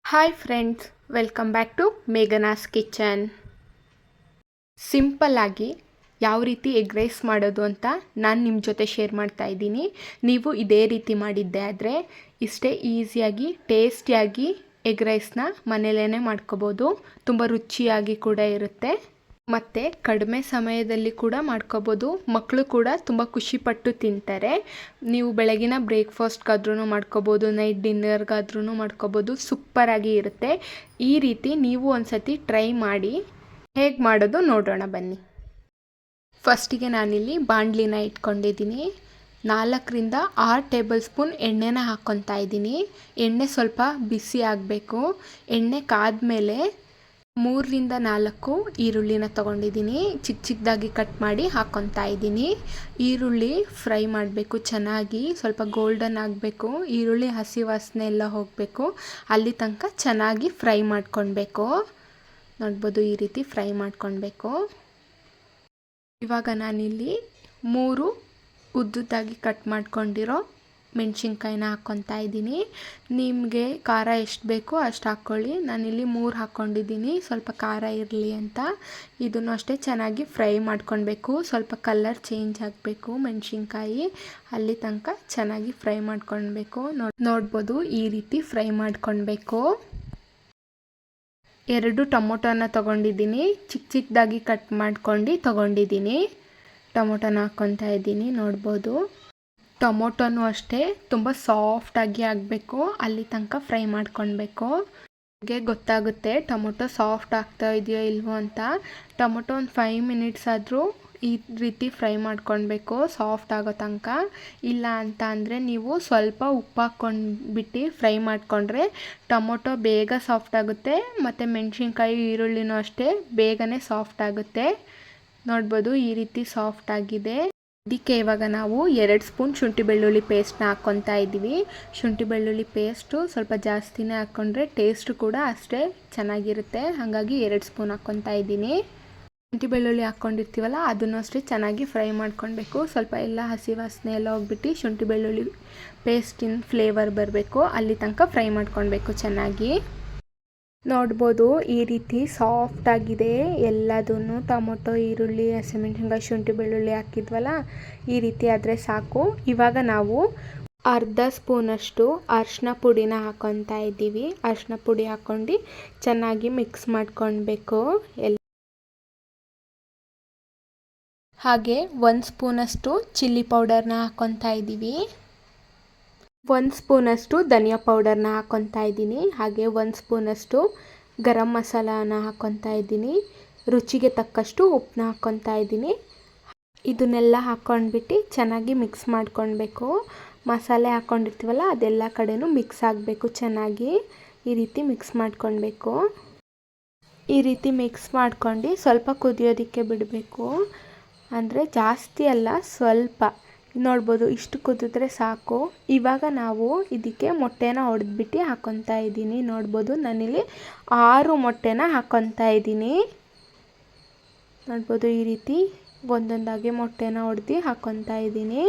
Hi friends, welcome back to Meghana's kitchen. ಸಿಂಪಲ್ಲಾಗಿ ಯಾವ ರೀತಿ ಎಗ್ ರೈಸ್ ಮಾಡೋದು ಅಂತ ನಾನು ನಿಮ್ಮ ಜೊತೆ ಶೇರ್ ಮಾಡ್ತಾ ಇದ್ದೀನಿ. ನೀವು ಇದೇ ರೀತಿ ಮಾಡಿದ್ದೆ ಆದರೆ ಇಷ್ಟೇ ಈಸಿಯಾಗಿ ಟೇಸ್ಟಿಯಾಗಿ ಎಗ್ ರೈಸ್ನ ಮನೇಲೇ ಮಾಡ್ಕೋಬೋದು. ತುಂಬ ರುಚಿಯಾಗಿ ಕೂಡ ಇರುತ್ತೆ ಮತ್ತು ಕಡಿಮೆ ಸಮಯದಲ್ಲಿ ಕೂಡ ಮಾಡ್ಕೋಬೋದು. ಮಕ್ಕಳು ಕೂಡ ತುಂಬ ಖುಷಿಪಟ್ಟು ತಿಂತಾರೆ. ನೀವು ಬೆಳಗಿನ ಬ್ರೇಕ್ಫಾಸ್ಟ್ಗಾದ್ರೂ ಮಾಡ್ಕೋಬೋದು, ನೈಟ್ ಡಿನ್ನರ್ಗಾದ್ರೂ ಮಾಡ್ಕೋಬೋದು. ಸೂಪರಾಗಿ ಇರುತ್ತೆ. ಈ ರೀತಿ ನೀವು ಒಂದು ಸತಿ ಟ್ರೈ ಮಾಡಿ. ಹೇಗೆ ಮಾಡೋದು ನೋಡೋಣ ಬನ್ನಿ. ಫಸ್ಟಿಗೆ ನಾನಿಲ್ಲಿ ಬಾಣಲಿನ ಇಟ್ಕೊಂಡಿದ್ದೀನಿ. 4-6 ಟೇಬಲ್ ಸ್ಪೂನ್ ಎಣ್ಣೆನ ಹಾಕ್ಕೊತಾ ಇದ್ದೀನಿ. ಎಣ್ಣೆ ಸ್ವಲ್ಪ ಬಿಸಿ ಆಗಬೇಕು. ಎಣ್ಣೆ ಕಾದ್ಮೇಲೆ 3-4 ಈರುಳ್ಳಿನ ತೊಗೊಂಡಿದ್ದೀನಿ. ಚಿಕ್ಕದಾಗಿ ಕಟ್ ಮಾಡಿ ಹಾಕ್ಕೊತಾ ಇದ್ದೀನಿ. ಈರುಳ್ಳಿ ಫ್ರೈ ಮಾಡಬೇಕು ಚೆನ್ನಾಗಿ, ಸ್ವಲ್ಪ ಗೋಲ್ಡನ್ ಆಗಬೇಕು. ಈರುಳ್ಳಿ ಹಸಿ ವಾಸನೆ ಎಲ್ಲ ಹೋಗಬೇಕು. ಅಲ್ಲಿ ತನಕ ಚೆನ್ನಾಗಿ ಫ್ರೈ ಮಾಡ್ಕೊಳ್ಬೇಕು. ನೋಡ್ಬೋದು, ಈ ರೀತಿ ಫ್ರೈ ಮಾಡ್ಕೊಳ್ಬೇಕು. ಇವಾಗ ನಾನಿಲ್ಲಿ 3 ಉದ್ದುದ್ದಾಗಿ ಕಟ್ ಮಾಡ್ಕೊಂಡಿರೋ ಮೆಣಸಿನ್ಕಾಯಿನ ಹಾಕ್ಕೊತಾ ಇದ್ದೀನಿ. ನಿಮಗೆ ಖಾರ ಎಷ್ಟು ಬೇಕೋ ಅಷ್ಟು ಹಾಕ್ಕೊಳ್ಳಿ. ನಾನಿಲ್ಲಿ 3 ಹಾಕ್ಕೊಂಡಿದ್ದೀನಿ, ಸ್ವಲ್ಪ ಖಾರ ಇರಲಿ ಅಂತ. ಇದನ್ನು ಅಷ್ಟೇ ಚೆನ್ನಾಗಿ ಫ್ರೈ ಮಾಡ್ಕೊಳ್ಬೇಕು. ಸ್ವಲ್ಪ ಕಲರ್ ಚೇಂಜ್ ಆಗಬೇಕು ಮೆಣಸಿನ್ಕಾಯಿ, ಅಲ್ಲಿ ತನಕ ಚೆನ್ನಾಗಿ ಫ್ರೈ ಮಾಡ್ಕೊಳ್ಬೇಕು. ನೋಡ್ಬೋದು, ಈ ರೀತಿ ಫ್ರೈ ಮಾಡ್ಕೊಳ್ಬೇಕು. 2 ಟೊಮೊಟೊನ ತೊಗೊಂಡಿದ್ದೀನಿ, ಚಿಕ್ಕದಾಗಿ ಕಟ್ ಮಾಡ್ಕೊಂಡು ತೊಗೊಂಡಿದ್ದೀನಿ. ಟೊಮೊಟೊನ ಹಾಕ್ಕೊತಾ ಇದ್ದೀನಿ. ನೋಡ್ಬೋದು, ಟೊಮೊಟೊನೂ ಅಷ್ಟೇ ತುಂಬ ಸಾಫ್ಟಾಗಿ ಆಗಬೇಕು. ಅಲ್ಲಿ ತನಕ ಫ್ರೈ ಮಾಡ್ಕೊಳ್ಬೇಕು. ಹಾಗೆ ಗೊತ್ತಾಗುತ್ತೆ ಟೊಮೊಟೊ ಸಾಫ್ಟ್ ಆಗ್ತಾ ಇದೆಯೋ ಇಲ್ವೋ ಅಂತ. ಟೊಮೊಟೊ ಒಂದು 5 ಮಿನಿಟ್ಸ್ ಆದರೂ ಈ ರೀತಿ ಫ್ರೈ ಮಾಡ್ಕೊಳ್ಬೇಕು, ಸಾಫ್ಟ್ ಆಗೋ ತನಕ. ಇಲ್ಲ ಅಂತ ಅಂದರೆ ನೀವು ಸ್ವಲ್ಪ ಉಪ್ಪು ಹಾಕ್ಕೊಂಡ್ಬಿಟ್ಟು ಫ್ರೈ ಮಾಡಿಕೊಂಡ್ರೆ ಟೊಮೊಟೊ ಬೇಗ ಸಾಫ್ಟ್ ಆಗುತ್ತೆ. ಮತ್ತು ಮೆಣಸಿನ್ಕಾಯಿ ಈರುಳ್ಳಿನೂ ಅಷ್ಟೇ ಬೇಗನೆ ಸಾಫ್ಟ್ ಆಗುತ್ತೆ. ನೋಡ್ಬೋದು, ಈ ರೀತಿ ಸಾಫ್ಟ್ ಆಗಿದೆ. ಇದಕ್ಕೆ ಇವಾಗ ನಾವು 2 ಸ್ಪೂನ್ ಶುಂಠಿ ಬೆಳ್ಳುಳ್ಳಿ ಪೇಸ್ಟ್ನ ಹಾಕ್ಕೊತಾ ಇದ್ದೀವಿ. ಶುಂಠಿ ಬೆಳ್ಳುಳ್ಳಿ ಪೇಸ್ಟು ಸ್ವಲ್ಪ ಜಾಸ್ತಿನೇ ಹಾಕ್ಕೊಂಡ್ರೆ ಟೇಸ್ಟು ಕೂಡ ಅಷ್ಟೇ ಚೆನ್ನಾಗಿರುತ್ತೆ. ಹಾಗಾಗಿ 2 ಸ್ಪೂನ್ ಹಾಕ್ಕೊತಾ ಇದ್ದೀನಿ. ಶುಂಠಿ ಬೆಳ್ಳುಳ್ಳಿ ಹಾಕ್ಕೊಂಡಿರ್ತೀವಲ್ಲ ಅದನ್ನು ಅಷ್ಟೇ ಚೆನ್ನಾಗಿ ಫ್ರೈ ಮಾಡ್ಕೊಳ್ಬೇಕು. ಸ್ವಲ್ಪ ಎಲ್ಲ ಹಸಿ ವಾಸನೆ ಎಲ್ಲ ಹೋಗ್ಬಿಟ್ಟು ಶುಂಠಿ ಬೆಳ್ಳುಳ್ಳಿ ಪೇಸ್ಟಿನ ಫ್ಲೇವರ್ ಬರಬೇಕು, ಅಲ್ಲಿ ತನಕ ಫ್ರೈ ಮಾಡ್ಕೊಳ್ಬೇಕು ಚೆನ್ನಾಗಿ. ನೋಡ್ಬೋದು, ಈ ರೀತಿ ಸಾಫ್ಟ್ ಆಗಿದೆ ಎಲ್ಲದನ್ನು. ಟೊಮೊಟೊ, ಈರುಳ್ಳಿ, ಹಸಿಮೆಣಸಿನ್ಕಾಯಿ, ಶುಂಠಿ ಬೆಳ್ಳುಳ್ಳಿ ಹಾಕಿದ್ವಲ್ಲ, ಈ ರೀತಿ ಆದರೆ ಸಾಕು. ಇವಾಗ ನಾವು 1/2 ಸ್ಪೂನಷ್ಟು ಅರಿಶಿನ ಪುಡಿನ ಹಾಕ್ಕೊತಾ ಇದ್ದೀವಿ. ಅರಿಶಿನ ಪುಡಿ ಹಾಕ್ಕೊಂಡು ಚೆನ್ನಾಗಿ ಮಿಕ್ಸ್ ಮಾಡ್ಕೊಳ್ಬೇಕು. ಹಾಗೆ 1 ಸ್ಪೂನಷ್ಟು ಚಿಲ್ಲಿ ಪೌಡರ್ನ ಹಾಕ್ಕೊತಾ ಇದ್ದೀವಿ. 1 ಸ್ಪೂನಷ್ಟು ಧನಿಯಾ ಪೌಡರ್ನ ಹಾಕ್ಕೊತಾ ಇದ್ದೀನಿ. ಹಾಗೆ 1 ಸ್ಪೂನಷ್ಟು ಗರಂ ಮಸಾಲಾನ ಹಾಕ್ಕೊತಾ ಇದ್ದೀನಿ. ರುಚಿಗೆ ತಕ್ಕಷ್ಟು ಉಪ್ಪನ್ನ ಹಾಕ್ಕೊತಾ ಇದ್ದೀನಿ. ಇದನ್ನೆಲ್ಲ ಹಾಕ್ಕೊಂಡ್ಬಿಟ್ಟು ಚೆನ್ನಾಗಿ ಮಿಕ್ಸ್ ಮಾಡ್ಕೊಳ್ಬೇಕು. ಮಸಾಲೆ ಹಾಕ್ಕೊಂಡಿರ್ತೀವಲ್ಲ ಅದೆಲ್ಲ ಕಡೆನೂ ಮಿಕ್ಸ್ ಆಗಬೇಕು ಚೆನ್ನಾಗಿ. ಈ ರೀತಿ ಮಿಕ್ಸ್ ಮಾಡ್ಕೊಳ್ಬೇಕು. ಈ ರೀತಿ ಮಿಕ್ಸ್ ಮಾಡ್ಕೊಂಡು ಸ್ವಲ್ಪ ಕುದಿಯೋದಕ್ಕೆ ಬಿಡಬೇಕು. ಅಂದರೆ ಜಾಸ್ತಿ ಅಲ್ಲ, ಸ್ವಲ್ಪ. ನೋಡ್ಬೋದು, ಇಷ್ಟು ಕುದಿದ್ರೆ ಸಾಕು. ಇವಾಗ ನಾವು ಇದಕ್ಕೆ ಮೊಟ್ಟೆನ ಹೊಡೆದ್ಬಿಟ್ಟು ಹಾಕ್ಕೊತಾ ಇದ್ದೀನಿ. ನೋಡ್ಬೋದು, ನಾನಿಲ್ಲಿ 6 ಮೊಟ್ಟೆನ ಹಾಕ್ಕೊತಾ ಇದ್ದೀನಿ. ನೋಡ್ಬೋದು, ಈ ರೀತಿ ಒಂದೊಂದಾಗಿ ಮೊಟ್ಟೆನ ಹೊಡೆದು ಹಾಕ್ಕೊತಾ ಇದ್ದೀನಿ.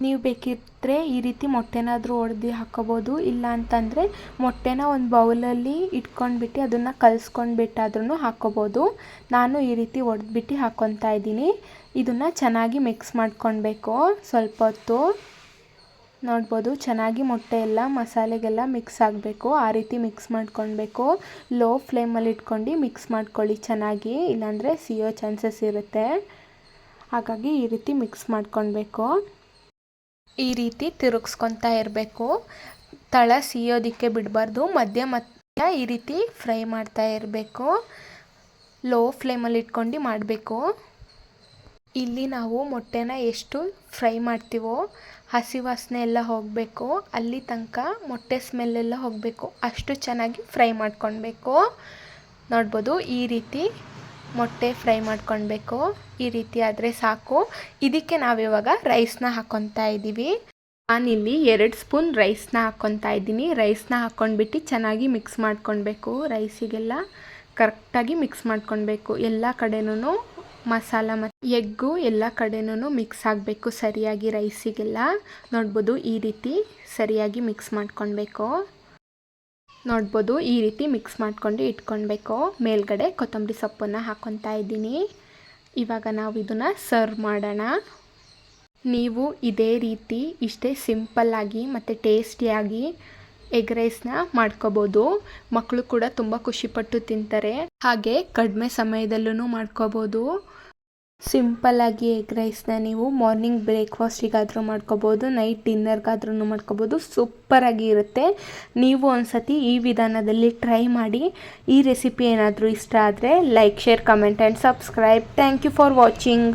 ನೀವು ಬೇಕಿದ್ದರೆ ಈ ರೀತಿ ಮೊಟ್ಟೆನಾದರೂ ಹೊಡೆದು ಹಾಕ್ಕೋಬೋದು. ಇಲ್ಲ ಅಂತಂದರೆ ಮೊಟ್ಟೆನ ಒಂದು ಬೌಲಲ್ಲಿ ಇಟ್ಕೊಂಡ್ಬಿಟ್ಟು ಅದನ್ನು ಕಲಿಸ್ಕೊಂಡ್ಬಿಟ್ಟಾದ್ರೂ ಹಾಕ್ಕೋಬೋದು. ನಾನು ಈ ರೀತಿ ಹೊಡೆದ್ಬಿಟ್ಟು ಹಾಕ್ಕೊತಾ ಇದ್ದೀನಿ. ಇದನ್ನು ಚೆನ್ನಾಗಿ ಮಿಕ್ಸ್ ಮಾಡ್ಕೊಳ್ಬೇಕು ಸ್ವಲ್ಪ ಹೊತ್ತು. ನೋಡ್ಬೋದು, ಚೆನ್ನಾಗಿ ಮೊಟ್ಟೆ ಎಲ್ಲ ಮಸಾಲೆಗೆಲ್ಲ ಮಿಕ್ಸ್ ಆಗಬೇಕು. ಆ ರೀತಿ ಮಿಕ್ಸ್ ಮಾಡ್ಕೊಳ್ಬೇಕು. ಲೋ ಫ್ಲೇಮಲ್ಲಿ ಇಟ್ಕೊಂಡು ಮಿಕ್ಸ್ ಮಾಡ್ಕೊಳ್ಳಿ ಚೆನ್ನಾಗಿ, ಇಲ್ಲಾಂದರೆ ಸಿಯೋ ಚಾನ್ಸಸ್ ಇರುತ್ತೆ. ಹಾಗಾಗಿ ಈ ರೀತಿ ಮಿಕ್ಸ್ ಮಾಡ್ಕೊಳ್ಬೇಕು. ಈ ರೀತಿ ತಿರುಗಿಸ್ಕೊತಾ ಇರಬೇಕು. ತಳ ಸಿಯೋದಕ್ಕೆ ಬಿಡಬಾರ್ದು. ಮಧ್ಯ ಈ ರೀತಿ ಫ್ರೈ ಮಾಡ್ತಾ ಇರಬೇಕು. ಲೋ ಫ್ಲೇಮಲ್ಲಿ ಇಟ್ಕೊಂಡು ಮಾಡಬೇಕು. ಇಲ್ಲಿ ನಾವು ಮೊಟ್ಟೆನ ಎಷ್ಟು ಫ್ರೈ ಮಾಡ್ತೀವೋ ಹಸಿ ವಾಸನೆ ಎಲ್ಲ ಹೋಗಬೇಕು. ಅಲ್ಲಿ ತನಕ ಮೊಟ್ಟೆ ಸ್ಮೆಲ್ಲೆಲ್ಲ ಹೋಗಬೇಕು. ಅಷ್ಟು ಚೆನ್ನಾಗಿ ಫ್ರೈ ಮಾಡ್ಕೊಳ್ಬೇಕು. ನೋಡ್ಬೋದು, ಈ ರೀತಿ ಮೊಟ್ಟೆ ಫ್ರೈ ಮಾಡ್ಕೊಳ್ಬೇಕು. ಈ ರೀತಿ ಆದರೆ ಸಾಕು. ಇದಕ್ಕೆ ನಾವಿವಾಗ ರೈಸ್ನ ಹಾಕ್ಕೊತಾ ಇದ್ದೀವಿ. ನಾನಿಲ್ಲಿ 2 ಸ್ಪೂನ್ ರೈಸ್ನ ಹಾಕ್ಕೊತಾ ಇದ್ದೀನಿ. ರೈಸ್ನ ಹಾಕ್ಕೊಂಡ್ಬಿಟ್ಟು ಚೆನ್ನಾಗಿ ಮಿಕ್ಸ್ ಮಾಡ್ಕೊಳ್ಬೇಕು. ರೈಸಿಗೆಲ್ಲ ಕರೆಕ್ಟಾಗಿ ಮಿಕ್ಸ್ ಮಾಡ್ಕೊಳ್ಬೇಕು. ಎಲ್ಲ ಕಡೆನೂ ಮಸಾಲ ಮತ್ತು ಎಗ್ಗು ಎಲ್ಲ ಕಡೆನೂ ಮಿಕ್ಸ್ ಆಗಬೇಕು ಸರಿಯಾಗಿ ರೈಸಿಗೆಲ್ಲ. ನೋಡ್ಬೋದು, ಈ ರೀತಿ ಸರಿಯಾಗಿ ಮಿಕ್ಸ್ ಮಾಡ್ಕೊಳ್ಬೇಕು. ನೋಡ್ಬೋದು ಈ ರೀತಿ ಮಿಕ್ಸ್ ಮಾಡ್ಕೊಂಡು ಇಟ್ಕೊಳ್ಬೇಕು. ಮೇಲ್ಗಡೆ ಕೊತ್ತಂಬರಿ ಸೊಪ್ಪನ್ನು ಹಾಕ್ಕೊತಾ ಇದ್ದೀನಿ. ಇವಾಗ ನಾವು ಇದನ್ನು ಸರ್ವ್ ಮಾಡೋಣ. ನೀವು ಇದೇ ರೀತಿ ಇಷ್ಟೇ ಸಿಂಪಲ್ಲಾಗಿ ಮತ್ತು ಟೇಸ್ಟಿಯಾಗಿ ಎಗ್ ರೈಸ್ನ ಮಾಡ್ಕೋಬೋದು. ಮಕ್ಕಳು ಕೂಡ ತುಂಬ ಖುಷಿಪಟ್ಟು ತಿಂತಾರೆ. ಹಾಗೆ ಕಡಿಮೆ ಸಮಯದಲ್ಲೂ ಮಾಡ್ಕೋಬೋದು. ಸಿಂಪಲ್ಲಾಗಿ ಎಗ್ ರೈಸ್ನ ನೀವು ಮಾರ್ನಿಂಗ್ ಬ್ರೇಕ್ಫಾಸ್ಟಿಗಾದರೂ ಮಾಡ್ಕೋಬೋದು, ನೈಟ್ ಡಿನ್ನರ್ಗಾದ್ರೂ ಮಾಡ್ಕೋಬೋದು. ಸೂಪರಾಗಿ ಇರುತ್ತೆ. ನೀವು ಒಂದ್ಸತಿ ಈ ವಿಧಾನದಲ್ಲಿ ಟ್ರೈ ಮಾಡಿ. ಈ ರೆಸಿಪಿ ಏನಾದರೂ ಇಷ್ಟ ಆದರೆ like, share, comment and subscribe. Thank you for watching.